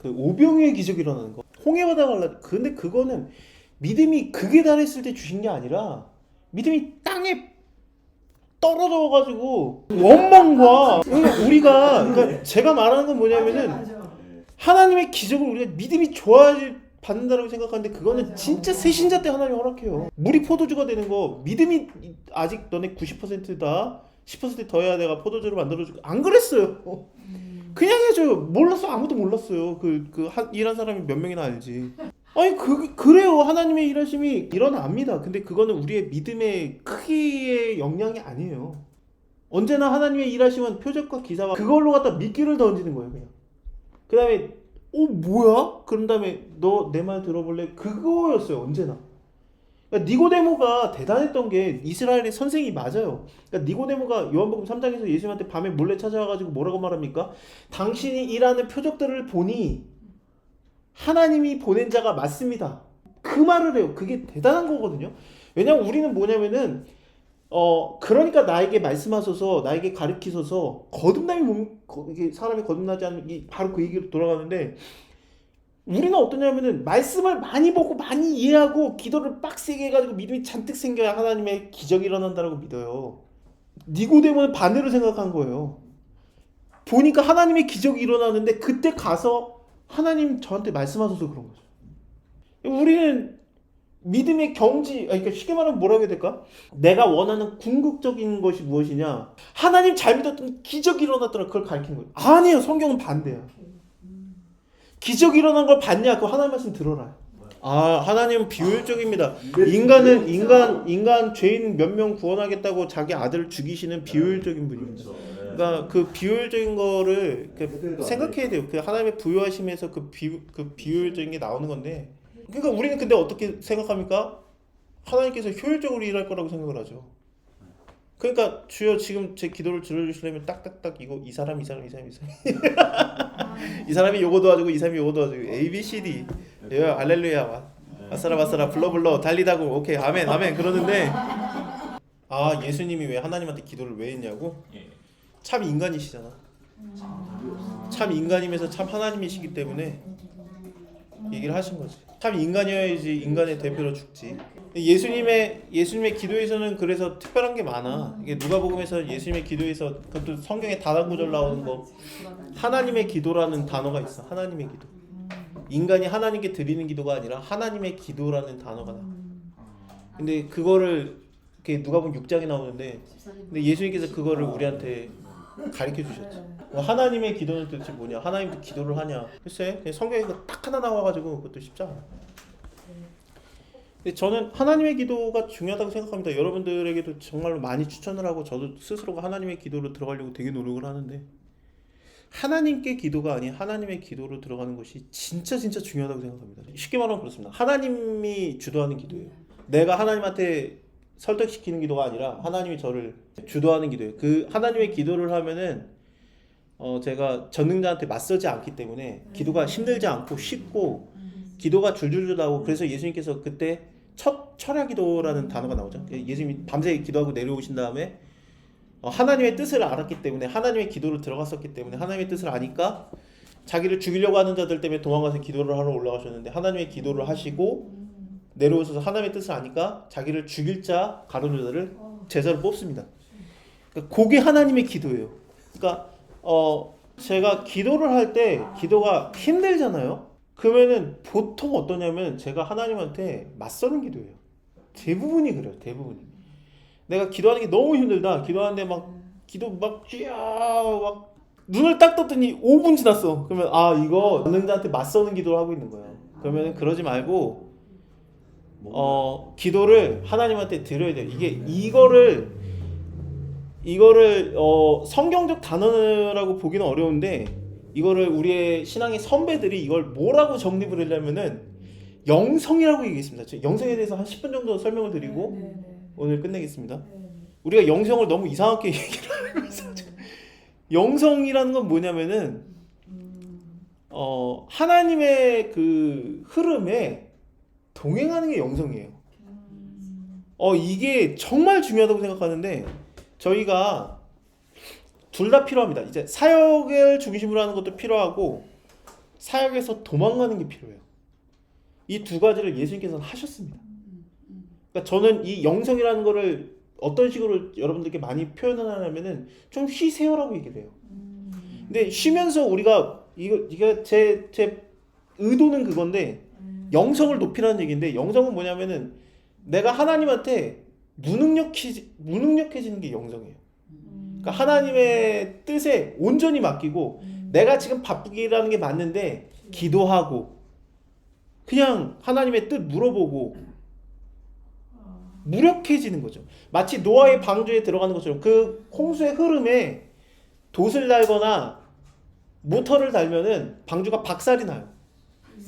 그 오병이의 기적이 일어나는 거. 홍해바다 갈라. 근데 그거는 믿음이 극에 달했을 때 주신 게 아니라 믿음이 땅에 떨어져가지고 원망과 그러니까 제가 말하는 건 뭐냐면은 하나님의 기적을 우리가 믿음이 좋아야 받는다고 생각하는데 그거는 진짜 새신자 때 하나님이 허락해요. 물이 포도주가 되는 거 믿음이 아직 너네 90%다 10%더 해야 내가 포도주를 만들어줄게 안 그랬어요. 그냥 해줘요. 몰랐어. 아무도 몰랐어요. 일한 사람이 몇 명이나 알지. 아니 그래요. 하나님의 일하심이 일어납니다. 근데 그거는 우리의 믿음의 크기의 영향이 아니에요. 언제나 하나님의 일하심은 표적과 기사와 그걸로 갖다 미끼를 던지는 거예요. 그냥 그 다음에 뭐야? 그런 다음에 너 내 말 들어볼래? 그거였어요. 언제나. 그러니까 니고데모가 대단했던 게 이스라엘의 선생이 맞아요. 그러니까 니고데모가 요한복음 3장에서 예수님한테 밤에 몰래 찾아와가지고 뭐라고 말합니까? 당신이 일하는 표적들을 보니 하나님이 보낸 자가 맞습니다. 그 말을 해요. 그게 대단한 거거든요. 왜냐면 우리는 뭐냐면은 그러니까 나에게 말씀하소서 나에게 가르치소서 이게 사람이 거듭나지 않는 바로 그 얘기로 돌아가는데 우리는 어떠냐면은 말씀을 많이 보고 많이 이해하고 기도를 빡세게 해가지고 믿음이 잔뜩 생겨야 하나님의 기적이 일어난다고 믿어요. 니고데모는 반대로 생각한 거예요. 보니까 하나님의 기적이 일어나는데 그때 가서 하나님 저한테 말씀하셔서 그런 거죠. 우리는 믿음의 그러니까 쉽게 말하면 뭐라고 해야 될까? 내가 원하는 궁극적인 것이 무엇이냐? 하나님 잘 믿었던 기적이 일어났더라 그걸 가르친 거예요. 아니에요. 성경은 반대야. 기적이 일어난 걸 봤냐? 그거 하나님 말씀 들어라. 하나님은 비효율적입니다. 인간 죄인 몇 명 구원하겠다고 자기 아들을 죽이시는 비효율적인 분입니다. 그러니까 그 비효율적인 거를 생각해야 돼요. 그 하나님의 부요하심에서 그 비효율적인 게 나오는 건데. 그러니까 우리는 근데 어떻게 생각합니까? 하나님께서 효율적으로 일할 거라고 생각을 하죠. 그러니까 주여 지금 제 기도를 들어주시려면 딱딱딱 이 사람이 이 사람이 요거 도와주고 이 사람이 요거 도와주고 A, B, C, D 할렐루야 아싸라 불러 달리다고 오케이 아멘 그러는데 예수님이 왜 하나님한테 기도를 왜 했냐고? 참 인간이시잖아. 참 인간이면서 참 하나님이시기 때문에 얘기를 하신 거지. 참 인간이어야지 인간의 대표로 죽지. 예수님의 기도에서는 그래서 특별한 게 많아. 이게 누가복음에서 예수님의 기도에서 그것도 성경에 단한 구절 나오는 거 하나님의 기도라는 단어가 있어. 하나님의 기도. 인간이 하나님께 드리는 기도가 아니라 하나님의 기도라는 단어가 나와. 근데 그거를 누가복음 6장에 나오는데 근데 예수님께서 그거를 우리한테 가르쳐 주셨죠. 하나님의 기도는 도대체 뭐냐? 하나님도 기도를 하냐? 글쎄 성경에 딱 하나 나와가지고 그것도 쉽지 않아. 근데 저는 하나님의 기도가 중요하다고 생각합니다. 여러분들에게도 정말로 많이 추천을 하고 저도 스스로가 하나님의 기도로 들어가려고 되게 노력을 하는데 하나님께 기도가 아닌 하나님의 기도로 들어가는 것이 진짜 중요하다고 생각합니다. 쉽게 말하면 그렇습니다. 하나님이 주도하는 기도예요. 내가 하나님한테 설득시키는 기도가 아니라 하나님이 저를 주도하는 기도예요. 그 하나님의 기도를 하면은 제가 전능자한테 맞서지 않기 때문에 기도가 힘들지 않고 쉽고 기도가 줄줄줄 나오고 그래서 예수님께서 그때 철야 기도라는 단어가 나오죠. 예수님이 밤새 기도하고 내려오신 다음에 하나님의 뜻을 알았기 때문에 하나님의 기도를 들어갔었기 때문에 하나님의 뜻을 아니까 자기를 죽이려고 하는 자들 때문에 도망가서 기도를 하러 올라가셨는데 하나님의 기도를 하시고 내려오셔서 하나님의 뜻을 아니까 자기를 죽일 자 가룟 유다를 제사로 뽑습니다. 그러니까 그게 하나님의 기도예요. 그러니까 제가 기도를 할 때 기도가 힘들잖아요. 그러면은 보통 어떠냐면 제가 하나님한테 맞서는 기도예요. 대부분이 그래요. 대부분이. 내가 기도하는 게 너무 힘들다. 기도하는데 기도 막 눈을 딱 떴더니 5분 지났어. 그러면 이거 전능자한테 맞서는 기도를 하고 있는 거야. 그러면 그러지 말고 기도를 하나님한테 드려야 돼요. 이거를 성경적 단어라고 보기는 어려운데 이거를 우리의 신앙의 선배들이 이걸 뭐라고 정립을 하려면은 영성이라고 얘기했습니다. 영성에 대해서 한 10분 정도 설명을 드리고 오늘 끝내겠습니다. 우리가 영성을 너무 이상하게 얘기를 하고 있어요. 영성이라는 건 뭐냐면은 하나님의 그 흐름에 동행하는 게 영성이에요. 이게 정말 중요하다고 생각하는데 저희가 둘 다 필요합니다. 이제 사역을 중심으로 하는 것도 필요하고 사역에서 도망가는 게 필요해요. 이 두 가지를 예수님께서는 하셨습니다. 그러니까 저는 이 영성이라는 거를 어떤 식으로 여러분들께 많이 표현을 하냐면은 좀 쉬세요라고 얘기를 해요. 근데 쉬면서 우리가 이게 제 의도는 그건데 영성을 높이라는 얘기인데 영성은 뭐냐면은 내가 하나님한테 무능력해지는 게 영성이에요. 그러니까 하나님의 뜻에 온전히 맡기고 내가 지금 바쁘기라는 게 맞는데 기도하고 그냥 하나님의 뜻 물어보고 무력해지는 거죠. 마치 노아의 방주에 들어가는 것처럼 그 홍수의 흐름에 돛을 달거나 모터를 달면은 방주가 박살이 나요.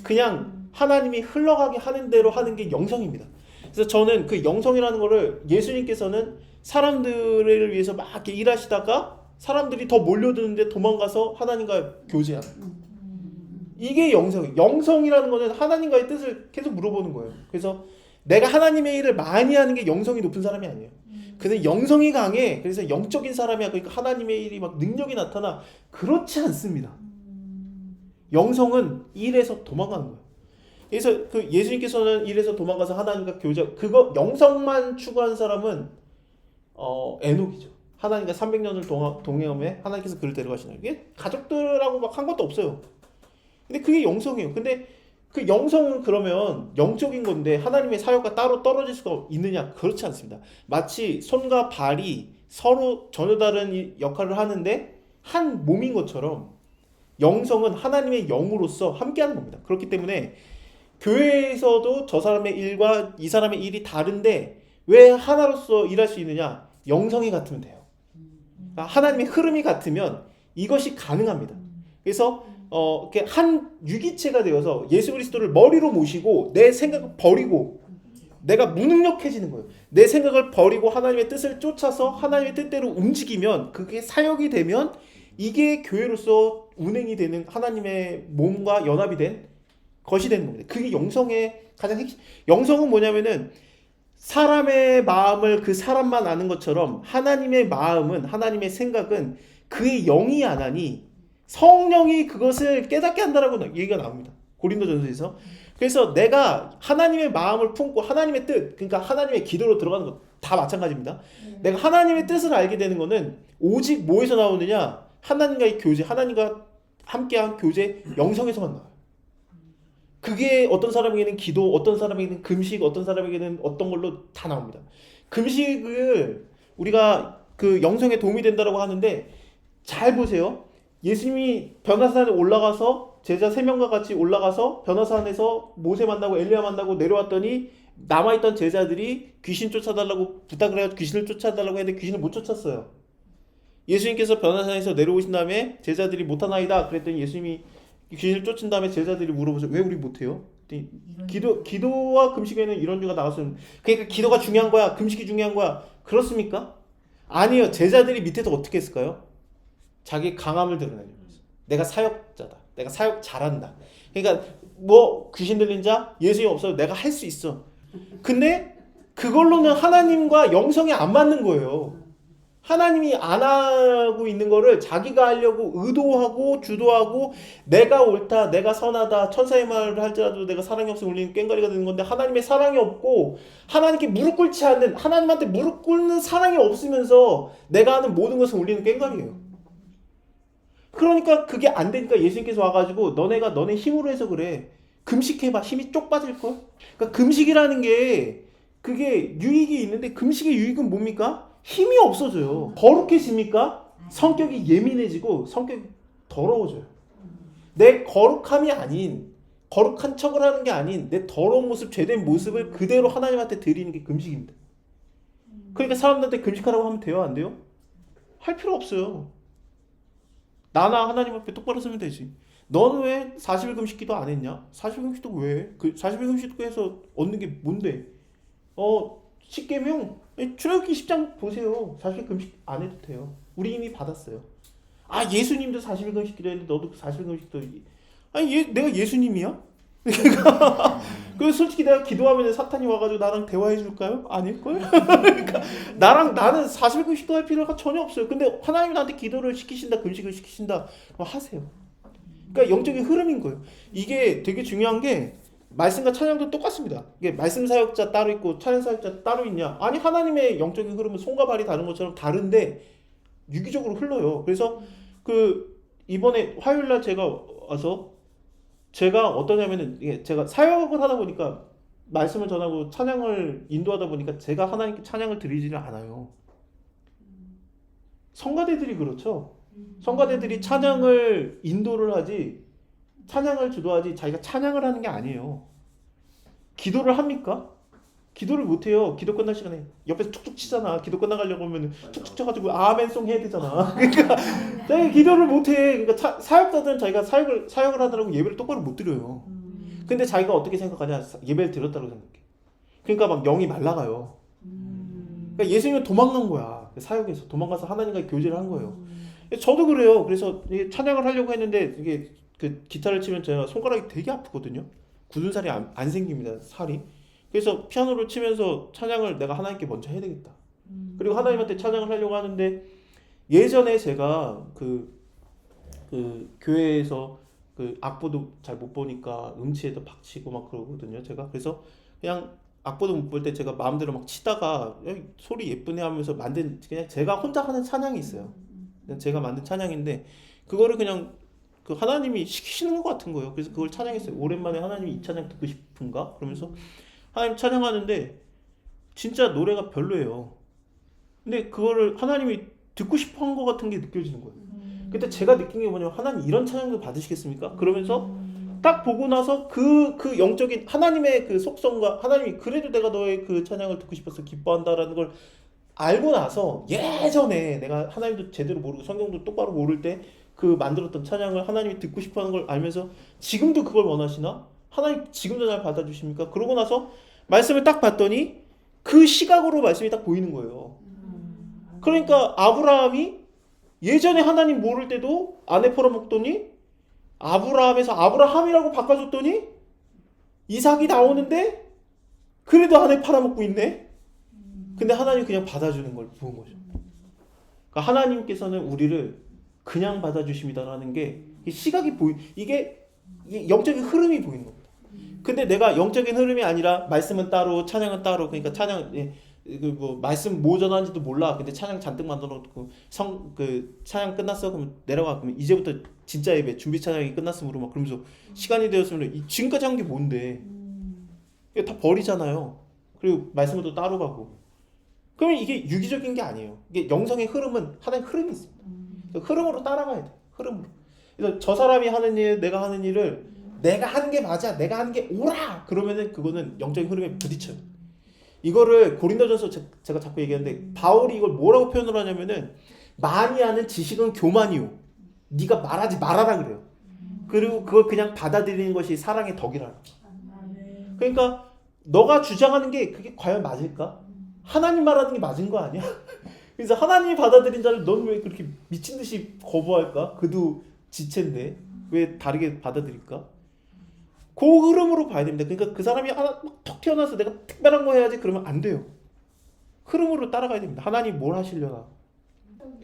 그냥 하나님이 흘러가게 하는 대로 하는 게 영성입니다. 그래서 저는 그 영성이라는 거를 예수님께서는 사람들을 위해서 막 이렇게 일하시다가 사람들이 더 몰려드는데 도망가서 하나님과 교제하는 이게 영성이에요. 영성이라는 거는 하나님과의 뜻을 계속 물어보는 거예요. 그래서 내가 하나님의 일을 많이 하는 게 영성이 높은 사람이 아니에요. 근데 영성이 강해. 그래서 영적인 사람이야. 그러니까 하나님의 일이 막 능력이 나타나. 그렇지 않습니다. 영성은 일에서 도망가는 거예요. 그래서 그 예수님께서는 일에서 도망가서 하나님과 교제, 그거 영성만 추구한 사람은 에녹이죠. 하나님과 300년을 동행함에 하나님께서 그를 데려가시나요? 이게 가족들하고 막 한 것도 없어요. 근데 그게 영성이에요. 근데 그 영성은 그러면 영적인 건데 하나님의 사역과 따로 떨어질 수가 있느냐? 그렇지 않습니다. 마치 손과 발이 서로 전혀 다른 역할을 하는데 한 몸인 것처럼 영성은 하나님의 영으로서 함께하는 겁니다. 그렇기 때문에 교회에서도 저 사람의 일과 이 사람의 일이 다른데 왜 하나로서 일할 수 있느냐? 영성이 같으면 돼요. 그러니까 하나님의 흐름이 같으면 이것이 가능합니다. 그래서 이렇게 한 유기체가 되어서 예수 그리스도를 머리로 모시고 내 생각을 버리고 내가 무능력해지는 거예요. 내 생각을 버리고 하나님의 뜻을 쫓아서 하나님의 뜻대로 움직이면 그게 사역이 되면 이게 교회로서 운행이 되는 하나님의 몸과 연합이 된 것이 되는 겁니다. 그게 영성의 가장 핵심. 영성은 뭐냐면은 사람의 마음을 그 사람만 아는 것처럼 하나님의 마음은 하나님의 생각은 그의 영이 안 하니 성령이 그것을 깨닫게 한다라고 얘기가 나옵니다. 고린도전서에서. 그래서 내가 하나님의 마음을 품고 하나님의 뜻, 그러니까 하나님의 기도로 들어가는 것 다 마찬가지입니다. 내가 하나님의 뜻을 알게 되는 것은 오직 뭐에서 나오느냐? 하나님과의 교제, 하나님과 함께한 교제, 영성에서만 나와요. 그게 어떤 사람에게는 기도, 어떤 사람에게는 금식, 어떤 사람에게는 어떤 걸로 다 나옵니다. 금식을 우리가 그 영성에 도움이 된다고 하는데 잘 보세요. 예수님이 변화산에 올라가서 제자 3명과 같이 올라가서 변화산에서 모세 만나고 엘리야 만나고 내려왔더니 남아있던 제자들이 귀신 쫓아달라고 부탁을 해서 귀신을 쫓아달라고 했는데 귀신을 못 쫓았어요. 예수님께서 변화산에서 내려오신 다음에 제자들이 못하나이다 그랬더니 예수님이 귀신을 쫓은 다음에 제자들이 물어보죠. 왜 우리 못해요? 기도와 금식에는 이런 주가 나왔으면 그러니까 기도가 중요한 거야? 금식이 중요한 거야? 그렇습니까? 아니요. 제자들이 밑에서 어떻게 했을까요? 자기 강함을 드러내는 거죠. 내가 사역자다. 내가 사역 잘한다. 그러니까 뭐 귀신 들린 자 예수님 없어도 내가 할 수 있어. 근데 그걸로는 하나님과 영성이 안 맞는 거예요. 하나님이 안 하고 있는 거를 자기가 하려고 의도하고 주도하고 내가 옳다, 내가 선하다, 천사의 말을 할지라도 내가 사랑이 없으면 울리는 꽹과리가 되는 건데 하나님의 사랑이 없고 하나님께 무릎 꿇지 않는 하나님한테 무릎 꿇는 사랑이 없으면서 내가 하는 모든 것은 울리는 꽹과리예요. 그러니까 그게 안 되니까 예수님께서 와가지고 너네가 너네 힘으로 해서 그래. 금식해봐. 힘이 쪽 빠질걸? 그러니까 금식이라는 게 그게 유익이 있는데 금식의 유익은 뭡니까? 힘이 없어져요. 거룩해집니까? 성격이 예민해지고 성격이 더러워져요. 내 거룩함이 아닌 거룩한 척을 하는 게 아닌 내 더러운 모습, 죄된 모습을 그대로 하나님한테 드리는 게 금식입니다. 그러니까 사람들한테 금식하라고 하면 돼요? 안 돼요? 할 필요 없어요. 나나 하나님 앞에 똑바로 서면 되지. 너는 왜 40일 금식 기도 안 했냐? 40일 금식도 왜? 그 40일 금식도 해서 얻는 게 뭔데? 10계명 출애굽기 10장 보세요. 40일 금식 안 해도 돼요. 우리 이미 받았어요. 아 예수님도 40일 금식 기도했는데 너도 40일 금식도 아니 내가 예수님이야? 그래서 솔직히 내가 기도하면 사탄이 와가지고 나랑 대화해 줄까요? 아닐걸? 그러니까 나는 40일 금식도 할 필요가 전혀 없어요. 근데 하나님이 나한테 기도를 시키신다, 금식을 시키신다, 그럼 하세요. 그러니까 영적인 흐름인 거예요. 이게 되게 중요한 게 말씀과 찬양도 똑같습니다. 이게 말씀 사역자 따로 있고 찬양 사역자 따로 있냐? 아니 하나님의 영적인 흐름은 손과 발이 다른 것처럼 다른데 유기적으로 흘러요. 그래서 그 이번에 화요일 날 제가 와서 제가 어떠냐면은 이게 제가 사역을 하다 보니까 말씀을 전하고 찬양을 인도하다 보니까 제가 하나님께 찬양을 드리지는 않아요. 성가대들이 그렇죠. 성가대들이 찬양을 인도를 하지 찬양을 주도하지 자기가 찬양을 하는 게 아니에요. 기도를 합니까? 기도를 못해요. 기도 끝날 시간에 옆에서 툭툭 치잖아. 기도 끝나가려고 하면 툭툭 쳐가지고 아멘송 해야 되잖아. 그러니까 자기가 기도를 못해. 그러니까 사역자들은 자기가 사역을 하느라고 예배를 똑바로 못 드려요. 근데 자기가 어떻게 생각하냐? 예배를 드렸다고 생각해. 그러니까 막 영이 말라가요. 그러니까 예수님은 도망간 거야. 사역에서 도망가서 하나님과 교제를 한 거예요. 저도 그래요. 그래서 찬양을 하려고 했는데 이게 그 기타를 치면 제가 손가락이 되게 아프거든요. 굳은 살이 안 생깁니다. 살이. 그래서 피아노를 치면서 찬양을 내가 하나님께 먼저 해야 되겠다. 그리고 하나님한테 찬양을 하려고 하는데 예전에 제가 그 교회에서 그 악보도 잘 못 보니까 음치에도 박치고 막 그러거든요. 제가 그래서 그냥 악보도 못 볼 때 제가 마음대로 막 치다가 소리 예쁘네 하면서 만든 그냥 제가 혼자 하는 찬양이 있어요. 그냥 제가 만든 찬양인데 그거를 그냥 그 하나님이 시키시는 것 같은 거예요. 그래서 그걸 찬양했어요. 오랜만에 하나님이 이 찬양 듣고 싶은가? 그러면서 하나님 찬양하는데 진짜 노래가 별로예요. 근데 그거를 하나님이 듣고 싶어 한 것 같은 게 느껴지는 거예요. 그때 제가 느낀 게 뭐냐면 하나님 이런 찬양도 받으시겠습니까? 그러면서 딱 보고 나서 그 영적인 하나님의 그 속성과 하나님이 그래도 내가 너의 그 찬양을 듣고 싶어서 기뻐한다라는 걸 알고 나서 예전에 내가 하나님도 제대로 모르고 성경도 똑바로 모를 때 그 만들었던 찬양을 하나님이 듣고 싶어하는 걸 알면서 지금도 그걸 원하시나? 하나님 지금도 날 받아주십니까? 그러고 나서 말씀을 딱 봤더니 그 시각으로 말씀이 딱 보이는 거예요. 그러니까 아브라함이 예전에 하나님 모를 때도 아내 팔아먹더니 아브라함에서 아브라함이라고 바꿔줬더니 이삭이 나오는데 그래도 아내 팔아먹고 있네. 근데 하나님 그냥 받아주는 걸 본 거죠. 그러니까 하나님께서는 우리를 그냥 받아주십니다라는 게 시각이 이게 영적인 흐름이 보이는 겁니다. 근데 내가 영적인 흐름이 아니라 말씀은 따로 찬양은 따로 그러니까 찬양 뭐 말씀 뭐 전하는지도 몰라. 근데 찬양 잔뜩 만들어 놓고 찬양 끝났어. 그럼 내려가. 그러면 이제부터 진짜 예배 준비 찬양이 끝났으므로 막 그러면서 시간이 되었으면 지금까지 한 게 뭔데? 이게 다 버리잖아요. 그리고 말씀은 또 따로 가고. 그러면 이게 유기적인 게 아니에요. 이게 영성의 흐름은 하나의 흐름이 있습니다. 흐름으로 따라가야 돼. 흐름으로. 그래서 저 사람이 하는 일, 내가 하는 일을 내가 하는 게 맞아, 내가 하는 게 옳아. 그러면은 그거는 영적인 흐름에 부딪혀요. 이거를 고린도전서 제가 자꾸 얘기하는데 바울이 이걸 뭐라고 표현을 하냐면은 많이 아는 지식은 교만이요. 네가 말하지 말아라 그래요. 그리고 그걸 그냥 받아들이는 것이 사랑의 덕이라는 거야. 그러니까 너가 주장하는 게 그게 과연 맞을까? 하나님 말하는 게 맞은 거 아니야? 그래서 하나님이 받아들인 자를 너는 왜 그렇게 미친 듯이 거부할까? 그도 지체인데 왜 다르게 받아들일까? 그 흐름으로 봐야 됩니다. 그러니까 그 사람이 하나 턱 튀어나와서 내가 특별한 거 해야지 그러면 안 돼요. 흐름으로 따라가야 됩니다. 하나님 뭘 하시려나?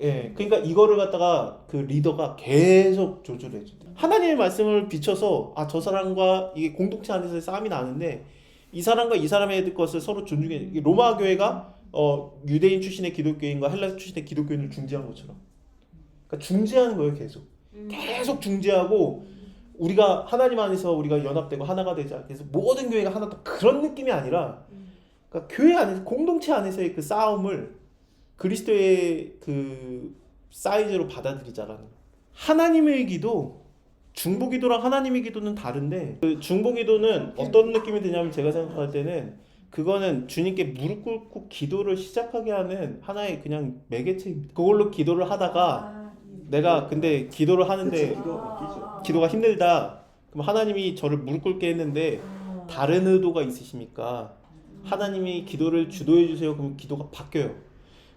예, 그러니까 이거를 갖다가 그 리더가 계속 조절해 줘. 하나님의 말씀을 비춰서 저 사람과 이게 공동체 안에서의 싸움이 나는데 이 사람과 이 사람의 것을 서로 존중해. 로마 교회가 유대인 출신의 기독교인과 헬라 출신의 기독교인을 중재한 것처럼. 그러니까 중재하는 거예요, 계속 중재하고 우리가 하나님 안에서 우리가 연합되고 하나가 되자. 그래서 모든 교회가 하나 그런 느낌이 아니라 그러니까 교회 안에서 공동체 안에서의 그 싸움을 그리스도의 그 사이즈로 받아들이자라는 하나님의 기도 중보기도랑 하나님의 기도는 다른데 그 중보기도는 어떤 느낌이 드냐면 제가 생각할 때는 그거는 주님께 무릎 꿇고 기도를 시작하게 하는 하나의 그냥 매개체입니다. 그걸로 기도를 하다가 내가 근데 기도를 하는데 기도가 힘들다. 그럼 하나님이 저를 무릎 꿇게 했는데 다른 의도가 있으십니까? 하나님이 기도를 주도해 주세요. 그럼 기도가 바뀌어요.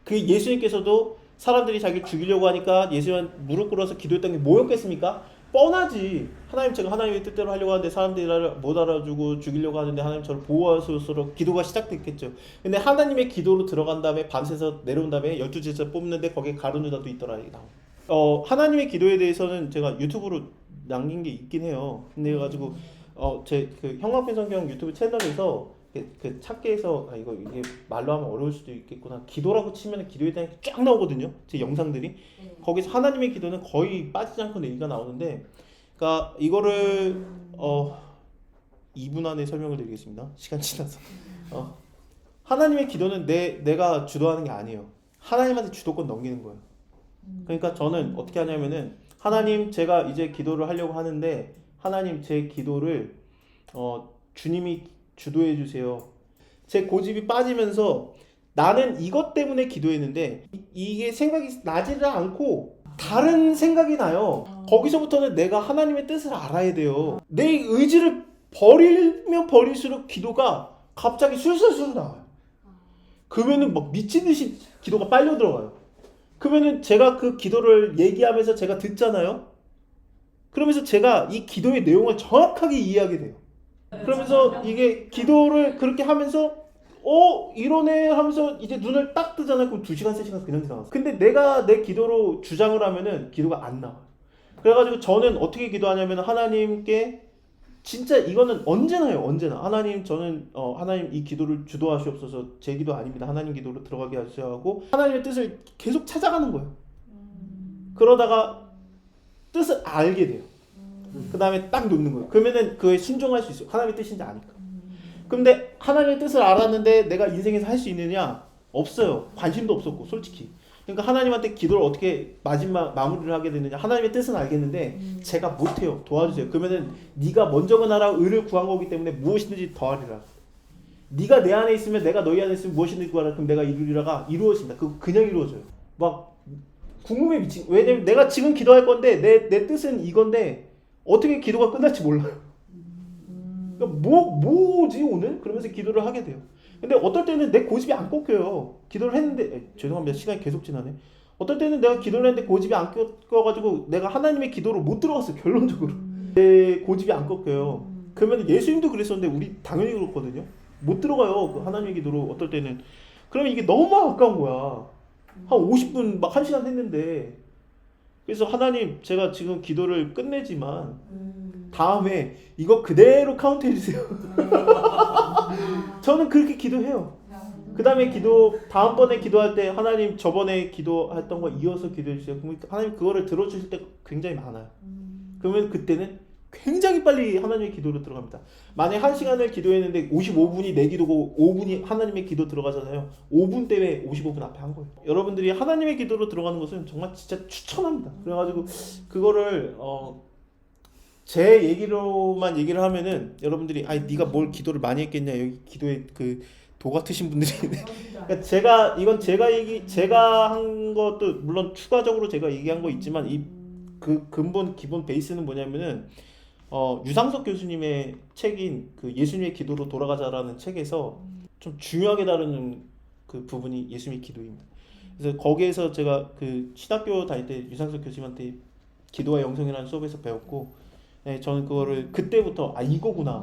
그 예수님께서도 사람들이 자기를 죽이려고 하니까 예수님 무릎 꿇어서 기도했던 게 뭐였겠습니까? 뻔하지. 하나님 제가 하나님의 뜻대로 하려고 하는데 사람들이 나를 못 알아주고 죽이려고 하는데 하나님 저를 보호하소서 기도가 시작됐겠죠. 근데 하나님의 기도로 들어간 다음에 밤새서 내려온 다음에 12제자 뽑는데 거기에 가룟 유다도 있더라. 하나님의 기도에 대해서는 제가 유튜브로 남긴 게 있긴 해요. 근데 가지고 제 그 형광펜 성경 유튜브 채널에서 그 찾기에서 이게 말로 하면 어려울 수도 있겠구나. 기도라고 치면 기도에 대한 게 쫙 나오거든요. 제 영상들이. 거기서 하나님의 기도는 거의 빠지지 않고 얘기가 나오는데, 그러니까 이거를 2분 안에 설명을 드리겠습니다. 시간 지나서. 하나님의 기도는 내가 주도하는 게 아니에요. 하나님한테 주도권 넘기는 거예요. 그러니까 저는 어떻게 하냐면은, 하나님 제가 이제 기도를 하려고 하는데 하나님 제 기도를 주님이 주도해 주세요. 제 고집이 빠지면서 나는 이것 때문에 기도했는데 이게 생각이 나지를 않고 다른 생각이 나요. 거기서부터는 내가 하나님의 뜻을 알아야 돼요. 내 의지를 버리면 버릴수록 기도가 갑자기 술술술 나와요. 그러면은 막 미친 듯이 기도가 빨려 들어가요. 그러면은 제가 그 기도를 얘기하면서 제가 듣잖아요. 그러면서 제가 이 기도의 내용을 정확하게 이해하게 돼요. 그러면서 이게 기도를 그렇게 하면서 이러네 하면서 이제 눈을 딱 뜨잖아요. 그럼 2시간 3시간 그냥 지나갔어. 근데 내가 내 기도로 주장을 하면은 기도가 안 나와. 그래가지고 저는 어떻게 기도하냐면 하나님께 진짜 이거는 언제나요. 언제나 하나님 저는 하나님 이 기도를 주도하시옵소서. 제 기도 아닙니다. 하나님 기도로 들어가게 하셔야 하고 하나님의 뜻을 계속 찾아가는 거예요. 그러다가 뜻을 알게 돼요. 그 다음에 딱 놓는 거예요. 그러면은 그에 순종할 수 있어요. 하나님의 뜻인지 아니까. 근데 하나님의 뜻을 알았는데 내가 인생에서 할 수 있느냐? 없어요. 관심도 없었고 솔직히. 그러니까 하나님한테 기도를 어떻게 마지막 마무리를 하게 되느냐? 하나님의 뜻은 알겠는데 제가 못해요. 도와주세요. 그러면은 네가 먼저 건하라 의를 구한 거기 때문에 무엇이든지 더하리라. 네가 내 안에 있으면 내가 너희 안에 있으면 무엇이든지 구하라. 그럼 내가 이루리라가 이루어진다. 그거 그냥 이루어져요. 막 궁금해 미친. 왜냐면 내가 지금 기도할 건데 내 뜻은 이건데 어떻게 기도가 끝날지 몰라요. 그러니까 뭐지 오늘? 그러면서 기도를 하게 돼요. 근데 어떨 때는 내 고집이 안 꺾여요. 기도를 했는데 죄송합니다. 시간이 계속 지나네. 어떨 때는 내가 기도를 했는데 고집이 안 꺾여가지고 내가 하나님의 기도로 못 들어갔어요. 결론적으로. 내 고집이 안 꺾여요. 그러면 예수님도 그랬었는데 우리 당연히 그렇거든요. 못 들어가요. 그 하나님의 기도로 어떨 때는. 그러면 이게 너무 아까운 거야. 한 50분 막 1시간 했는데. 그래서 하나님 제가 지금 기도를 끝내지만 다음에 이거 그대로 카운트 해주세요. 저는 그렇게 기도해요. 그 다음에 다음번에 기도할 때 하나님 저번에 기도했던 거 이어서 기도해 주세요. 그럼 하나님 그거를 들어주실 때 굉장히 많아요. 그러면 그때는 굉장히 빨리 하나님의 기도로 들어갑니다. 만약 1시간을 기도했는데 55분이 내 기도고 5분이 하나님의 기도 들어가잖아요. 5분 때문에 55분 앞에 한 거예요. 여러분들이 하나님의 기도로 들어가는 것은 정말 진짜 추천합니다. 그래가지고 그거를 제 얘기로만 얘기를 하면은 여러분들이 네가 뭘 기도를 많이 했겠냐 여기 기도에 그 도 같으신 분들이 그러니까 제가 한 것도 물론 추가적으로 제가 얘기한 거 있지만 그 근본 기본 베이스는 뭐냐면은 유상석 교수님의 책인 그 예수님의 기도로 돌아가자라는 책에서 좀 중요하게 다루는 그 부분이 예수님의 기도입니다. 그래서 거기에서 제가 그 신학교 다닐 때 유상석 교수님한테 기도와 영성이라는 수업에서 배웠고, 저는 그거를 그때부터 이거구나.